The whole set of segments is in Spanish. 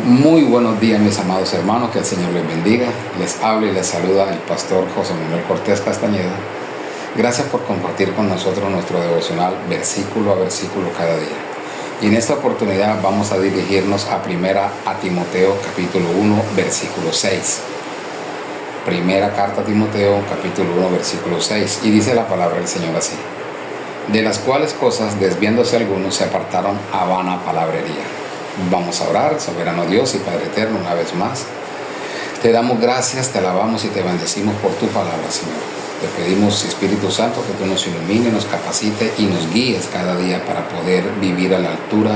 Muy buenos días, mis amados hermanos, que el Señor les bendiga. Les habla y les saluda el pastor José Manuel Cortés Castañeda. Gracias por compartir con nosotros nuestro devocional versículo a versículo cada día. Y en esta oportunidad vamos a dirigirnos a Timoteo capítulo 1 versículo 6. Primera carta a Timoteo capítulo 1 versículo 6. Y dice la palabra del Señor así: de las cuales cosas, desviándose algunos, se apartaron a vana palabrería. Vamos a orar. Soberano Dios y Padre eterno, una vez más te damos gracias, te alabamos y te bendecimos por tu palabra, Señor. Te pedimos, Espíritu Santo, que tú nos ilumine, nos capacite y nos guíes cada día para poder vivir a la altura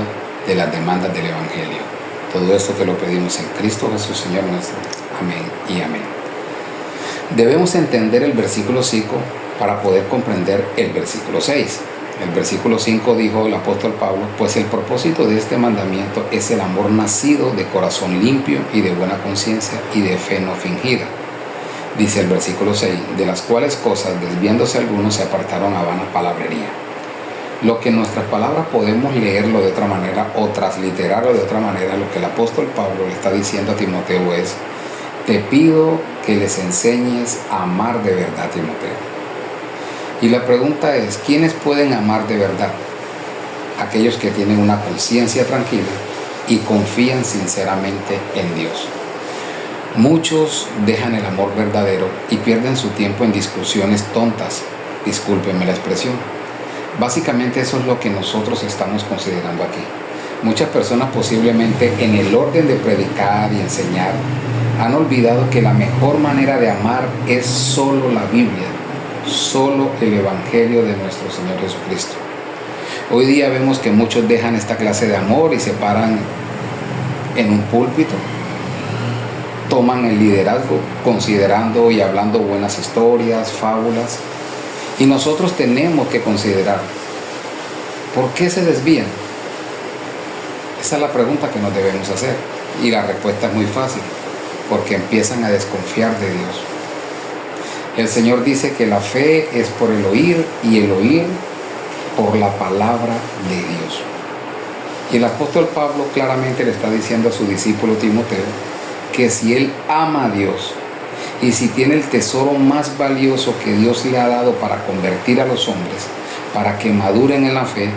de las demandas del Evangelio. Todo esto te lo pedimos en Cristo Jesús, Señor nuestro. Amén y amén. Debemos entender el versículo 5 para poder comprender el versículo 6. El versículo 5 dijo el apóstol Pablo: pues el propósito de este mandamiento es el amor nacido de corazón limpio y de buena conciencia y de fe no fingida. Dice el versículo 6, de las cuales cosas, desviándose algunos, se apartaron a vana palabrería. Lo que en nuestras palabras podemos leerlo de otra manera o transliterarlo de otra manera, lo que el apóstol Pablo le está diciendo a Timoteo es: te pido que les enseñes a amar de verdad, Timoteo. Y la pregunta es, ¿quiénes pueden amar de verdad? Aquellos que tienen una conciencia tranquila y confían sinceramente en Dios. Muchos dejan el amor verdadero y pierden su tiempo en discusiones tontas. Discúlpenme la expresión. Básicamente eso es lo que nosotros estamos considerando aquí. Muchas personas, posiblemente en el orden de predicar y enseñar, han olvidado que la mejor manera de amar es solo la Biblia, solo el Evangelio de nuestro Señor Jesucristo. Hoy día vemos que muchos dejan esta clase de amor y se paran en un púlpito, toman el liderazgo considerando y hablando buenas historias, fábulas, y nosotros tenemos que considerar, ¿por qué se desvían? Esa es la pregunta que nos debemos hacer, y la respuesta es muy fácil: porque empiezan a desconfiar de Dios. El Señor dice que la fe es por el oír y el oír por la palabra de Dios. Y el apóstol Pablo claramente le está diciendo a su discípulo Timoteo que si él ama a Dios y si tiene el tesoro más valioso que Dios le ha dado para convertir a los hombres, para que maduren en la fe,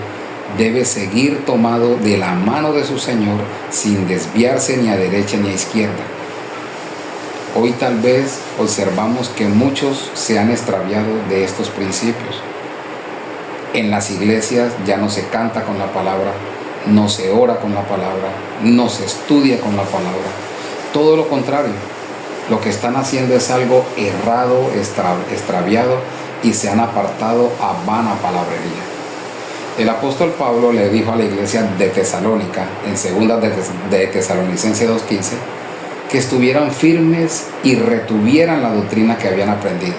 debe seguir tomado de la mano de su Señor sin desviarse ni a derecha ni a izquierda. Hoy tal vez observamos que muchos se han extraviado de estos principios. En las iglesias ya no se canta con la palabra, no se ora con la palabra, no se estudia con la palabra. Todo lo contrario, lo que están haciendo es algo errado, extraviado, y se han apartado a vana palabrería. El apóstol Pablo le dijo a la iglesia de Tesalónica, en 2 de Tesalonicenses 2:15, que estuvieran firmes y retuvieran la doctrina que habían aprendido.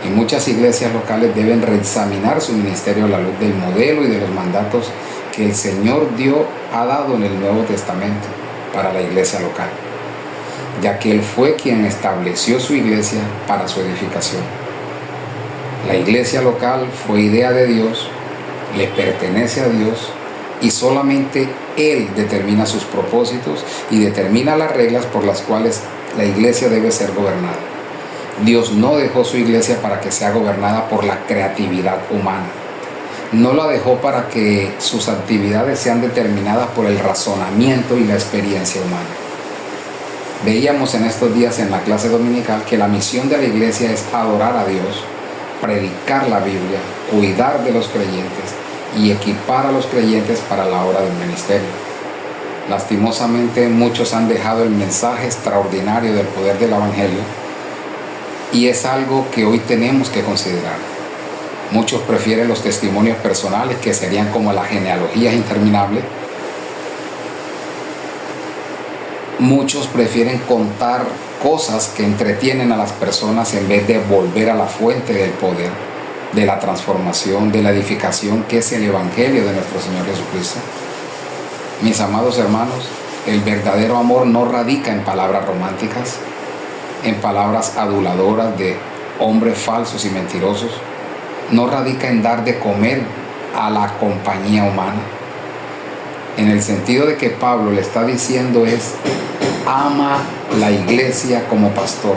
Y muchas iglesias locales deben reexaminar su ministerio a la luz del modelo y de los mandatos que el Señor ha dado en el Nuevo Testamento para la iglesia local, ya que Él fue quien estableció su iglesia para su edificación. La iglesia local fue idea de Dios, le pertenece a Dios, y solamente Él determina sus propósitos y determina las reglas por las cuales la iglesia debe ser gobernada. Dios no dejó su iglesia para que sea gobernada por la creatividad humana. No la dejó para que sus actividades sean determinadas por el razonamiento y la experiencia humana. Veíamos en estos días en la clase dominical que la misión de la iglesia es adorar a Dios, predicar la Biblia, cuidar de los creyentes y equipar a los creyentes para la obra del ministerio. Lastimosamente, muchos han dejado el mensaje extraordinario del poder del Evangelio, y es algo que hoy tenemos que considerar. Muchos prefieren los testimonios personales, que serían como las genealogías interminables. Muchos prefieren contar cosas que entretienen a las personas en vez de volver a la fuente del poder, de la transformación, de la edificación, que es el Evangelio de nuestro Señor Jesucristo. Mis amados hermanos, el verdadero amor no radica en palabras románticas, en palabras aduladoras de hombres falsos y mentirosos. No radica en dar de comer a la compañía humana. en el sentido de que Pablo le está diciendo es: ama la iglesia como pastor,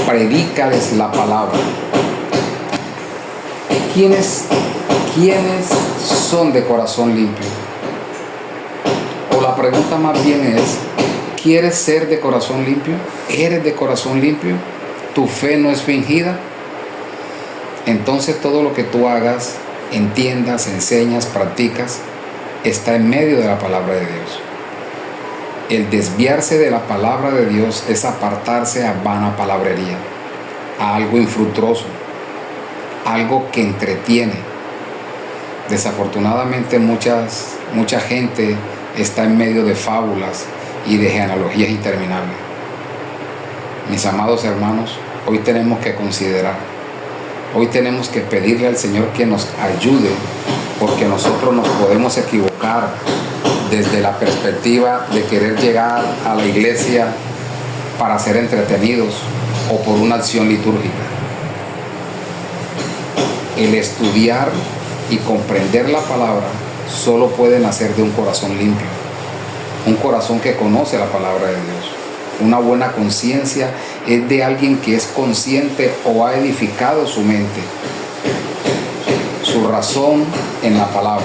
predícales la palabra. ¿Quiénes son de corazón limpio? O la pregunta más bien es: ¿quieres ser de corazón limpio? ¿Eres de corazón limpio? ¿Tu fe no es fingida? Entonces todo lo que tú hagas, entiendas, enseñas, practicas, está en medio de la palabra de Dios. El desviarse de la palabra de Dios es apartarse a vana palabrería, a algo infructuoso, algo que entretiene. Desafortunadamente mucha gente está en medio de fábulas y de genealogías interminables. Mis amados hermanos, hoy tenemos que considerar, hoy tenemos que pedirle al Señor que nos ayude, porque nosotros nos podemos equivocar desde la perspectiva de querer llegar a la iglesia para ser entretenidos o por una acción litúrgica. El estudiar y comprender la palabra solo puede nacer de un corazón limpio, un corazón que conoce la palabra de Dios. Una buena conciencia es de alguien que es consciente o ha edificado su mente, su razón en la palabra.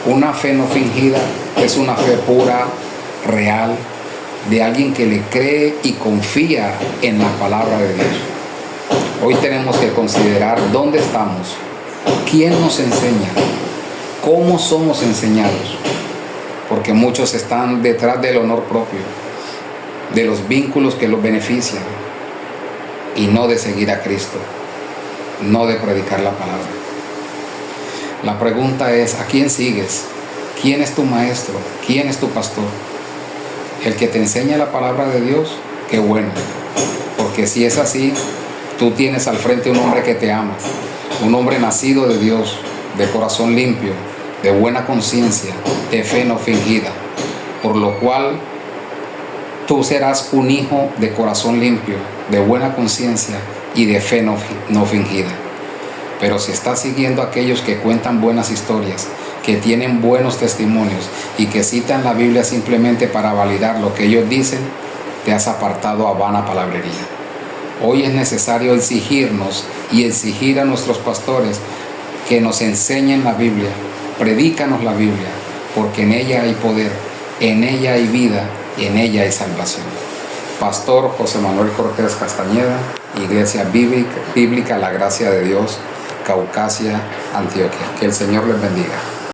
Una fe no fingida es una fe pura, real, de alguien que le cree y confía en la palabra de Dios. Hoy tenemos que considerar dónde estamos, quién nos enseña, cómo somos enseñados, porque muchos están detrás del honor propio, de los vínculos que los benefician, y no de seguir a Cristo, no de predicar la palabra. La pregunta es: ¿a quién sigues? ¿Quién es tu maestro? ¿Quién es tu pastor? El que te enseña la palabra de Dios, qué bueno, porque si es así, tú tienes al frente un hombre que te ama, un hombre nacido de Dios, de corazón limpio, de buena conciencia, de fe no fingida, por lo cual tú serás un hijo de corazón limpio, de buena conciencia y de fe no fingida. Pero si estás siguiendo a aquellos que cuentan buenas historias, que tienen buenos testimonios y que citan la Biblia simplemente para validar lo que ellos dicen, te has apartado a vana palabrería. Hoy es necesario exigirnos y exigir a nuestros pastores que nos enseñen la Biblia, predícanos la Biblia, porque en ella hay poder, en ella hay vida, en ella hay salvación. Pastor José Manuel Cortés Castañeda, Iglesia Bíblica La Gracia de Dios, Caucasia, Antioquia. Que el Señor les bendiga.